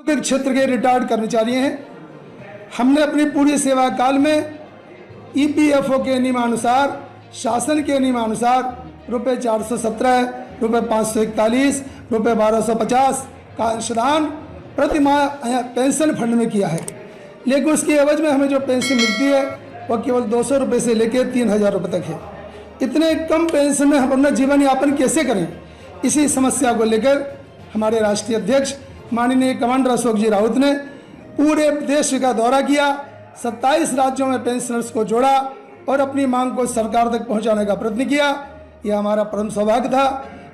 के क्षेत्र के रिटायर्ड कर्मचारी हैं। हमने अपनी पूरी सेवा काल में ईपीएफओ के नियमानुसार, शासन के नियमानुसार रुपये 417, रुपये 541, रुपये 1250 का अंशदान प्रति माह पेंशन फंड में किया है। लेकिन उसकी एवज में हमें जो पेंशन मिलती है वो केवल 200 रुपये से लेकर 3000 रुपये तक है। इतने कम पेंशन में हम अपना जीवन यापन कैसे करें? इसी समस्या को लेकर हमारे राष्ट्रीय अध्यक्ष माननीय कमांडर अशोक जी राउत ने पूरे देश का दौरा किया, 27 राज्यों में पेंशनर्स को जोड़ा और अपनी मांग को सरकार तक पहुंचाने का प्रयत्न किया। यह हमारा परम सौभाग्य था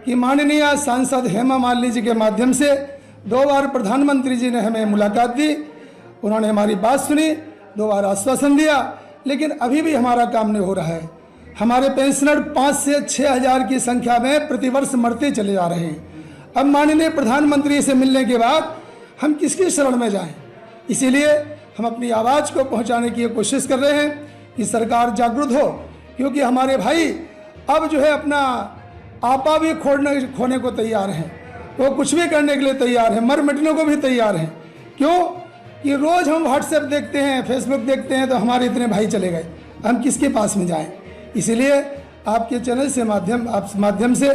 कि माननीय सांसद हेमा मालिनी जी के माध्यम से 2 बार प्रधानमंत्री जी ने हमें मुलाकात दी। उन्होंने हमारी बात सुनी, 2 बार आश्वासन दिया, लेकिन अभी भी हमारा काम नहीं हो रहा है। हमारे पेंशनर 5 से 6 हज़ार की संख्या में प्रतिवर्ष मरते चले जा रहे हैं। अब माननीय प्रधानमंत्री से मिलने के बाद हम किसकी शरण में जाएं? इसीलिए हम अपनी आवाज़ को पहुंचाने की कोशिश कर रहे हैं कि सरकार जागरूक हो, क्योंकि हमारे भाई अब जो है अपना आपा भी खोने को तैयार हैं। वो कुछ भी करने के लिए तैयार हैं, मर मिटने को भी तैयार हैं। क्यों कि रोज़ हम व्हाट्सएप देखते हैं, फेसबुक देखते हैं, तो हमारे इतने भाई चले गए, हम किसके पास में जाएं? इसीलिए आपके चैनल से माध्यम से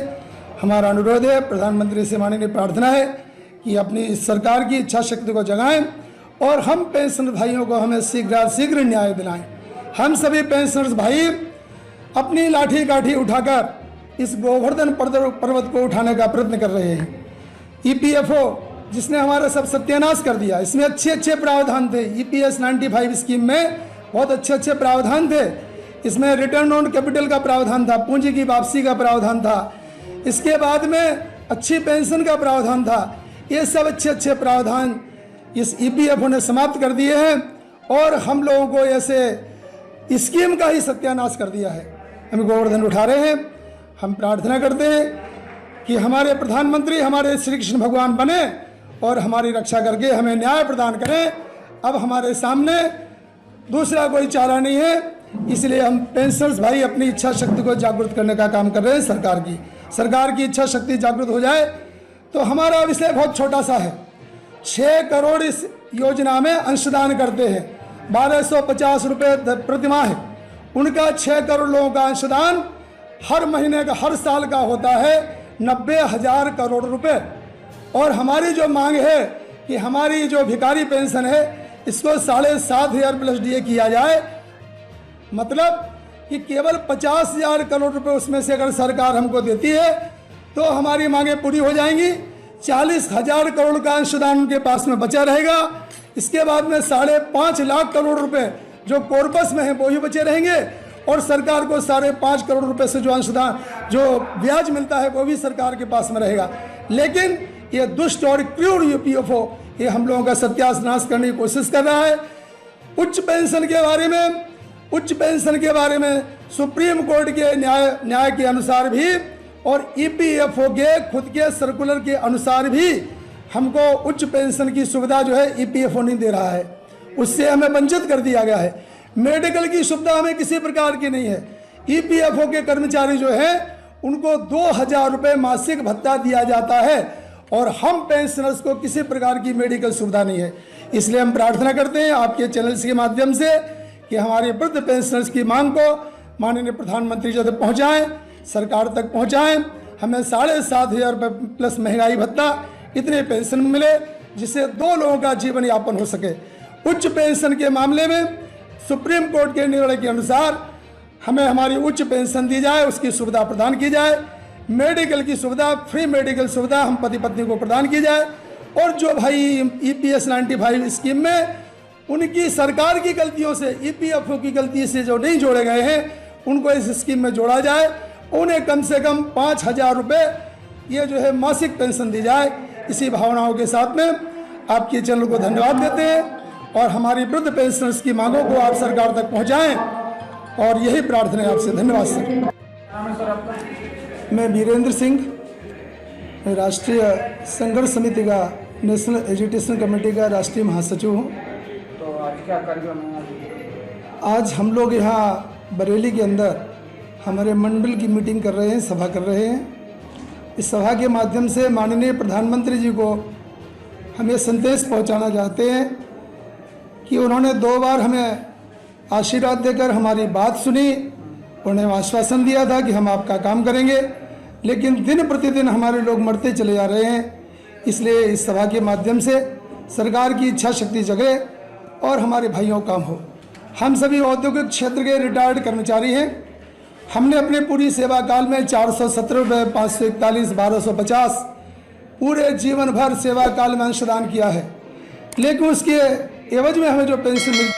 हमारा अनुरोध है, प्रधानमंत्री से माननीय प्रार्थना है कि अपनी इस सरकार की इच्छा शक्ति को जगाएं और हम पेंशनर भाइयों को हमें शीघ्र न्याय दिलाएं। हम सभी पेंशनर्स भाई अपनी लाठी काठी उठाकर इस गोवर्धन पर्वत को उठाने का प्रयत्न कर रहे हैं। ईपीएफओ जिसने हमारा सब सत्यानाश कर दिया, इसमें अच्छे प्रावधान थे। ईपीएस 95 स्कीम में बहुत अच्छे प्रावधान थे। इसमें रिटर्न ऑन कैपिटल का प्रावधान था, पूंजी की वापसी का प्रावधान था, इसके बाद में अच्छी पेंशन का प्रावधान था। ये सब अच्छे प्रावधान इस ईपीएफओ ने समाप्त कर दिए हैं और हम लोगों को ऐसे स्कीम का ही सत्यानाश कर दिया है। हम गोवर्धन उठा रहे हैं। हम प्रार्थना करते हैं कि हमारे प्रधानमंत्री हमारे श्री कृष्ण भगवान बने और हमारी रक्षा करके हमें न्याय प्रदान करें। अब हमारे सामने दूसरा कोई चारा नहीं है, इसलिए हम पेंशनर्स भाई अपनी इच्छा शक्ति को जागृत करने का काम कर रहे हैं। सरकार की इच्छा शक्ति जागृत हो जाए तो हमारा विषय बहुत छोटा सा है। 6 करोड़ इस योजना में अंशदान करते हैं, 1250 रुपये प्रति माह है। उनका 6 करोड़ लोगों का अंशदान हर महीने का, हर साल का होता है 90,000 करोड़ रुपए। और हमारी जो मांग है कि हमारी जो भिखारी पेंशन है इसको 7,500 प्लस डीए किया जाए, मतलब कि केवल 50,000 करोड़ रुपए उसमें से अगर सरकार हमको देती है तो हमारी मांगें पूरी हो जाएंगी। 40,000 करोड़ का अंशदान उनके पास में बचा रहेगा। इसके बाद में 5.5 लाख करोड़ रुपए जो कॉर्पस में है वो ही बचे रहेंगे और सरकार को 5.5 करोड़ रुपए से जो अंशदान, जो ब्याज मिलता है वो भी सरकार के पास में रहेगा। लेकिन ये दुष्ट और क्रूर ईपीएफओ ये हम लोगों का सत्यानाश करने की कोशिश कर रहा है। उच्च पेंशन के बारे में सुप्रीम कोर्ट के न्याय के अनुसार भी और ईपीएफओ के खुद के सर्कुलर के अनुसार भी हमको उच्च पेंशन की सुविधा जो है ईपीएफओ नहीं दे रहा है, उससे हमें वंचित कर दिया गया है। मेडिकल की सुविधा हमें किसी प्रकार की नहीं है। ईपीएफओ के कर्मचारी जो हैं उनको 2,000 रुपये मासिक भत्ता दिया जाता है और हम पेंशनर्स को किसी प्रकार की मेडिकल सुविधा नहीं है। इसलिए हम प्रार्थना करते हैं आपके चैनल के माध्यम से कि हमारे वृद्ध पेंशनर्स की मांग को माननीय प्रधानमंत्री जी तक पहुँचाएँ, सरकार तक पहुँचाएँ। हमें 7,500 रुपये प्लस महंगाई भत्ता इतने पेंशन मिले जिससे 2 लोगों का जीवन यापन हो सके। उच्च पेंशन के मामले में सुप्रीम कोर्ट के निर्णय के अनुसार हमें हमारी उच्च पेंशन दी जाए, उसकी सुविधा प्रदान की जाए। मेडिकल की सुविधा, फ्री मेडिकल सुविधा हम पति पत्नी को प्रदान की जाए। और जो भाई ईपीएस 95 स्कीम में उनकी सरकार की गलतियों से, ईपीएफओ की गलती से जो नहीं जोड़े गए हैं उनको इस स्कीम में जोड़ा जाए। उन्हें कम से कम 5,000 रुपये ये जो है मासिक पेंशन दी जाए। इसी भावनाओं के साथ में आपके चैनल को धन्यवाद देते हैं और हमारी वृद्ध पेंशनर्स की मांगों को आप सरकार तक पहुंचाएं और यही प्रार्थना है आपसे। धन्यवाद सर। मैं वीरेंद्र सिंह, राष्ट्रीय संघर्ष समिति का, नेशनल एजुकेशन कमेटी का राष्ट्रीय महासचिव हूँ। तो आज क्या कार्यक्रम है? आज हम लोग यहाँ बरेली के अंदर हमारे मंडल की मीटिंग कर रहे हैं, सभा कर रहे हैं। इस सभा के माध्यम से माननीय प्रधानमंत्री जी को हम ये संदेश पहुंचाना चाहते हैं कि उन्होंने 2 बार हमें आशीर्वाद देकर हमारी बात सुनी, उन्हें आश्वासन दिया था कि हम आपका काम करेंगे, लेकिन दिन प्रतिदिन हमारे लोग मरते चले जा रहे हैं। इसलिए इस सभा के माध्यम से सरकार की इच्छा शक्ति जगे और हमारे भाइयों का काम हो। हम सभी औद्योगिक क्षेत्र के रिटायर्ड कर्मचारी हैं। हमने अपने पूरी सेवा काल में 417 रुपये, 541, 1250 पूरे जीवन भर सेवा काल में अंशदान किया है, लेकिन उसके एवज में हमें जो पेंशन मिलती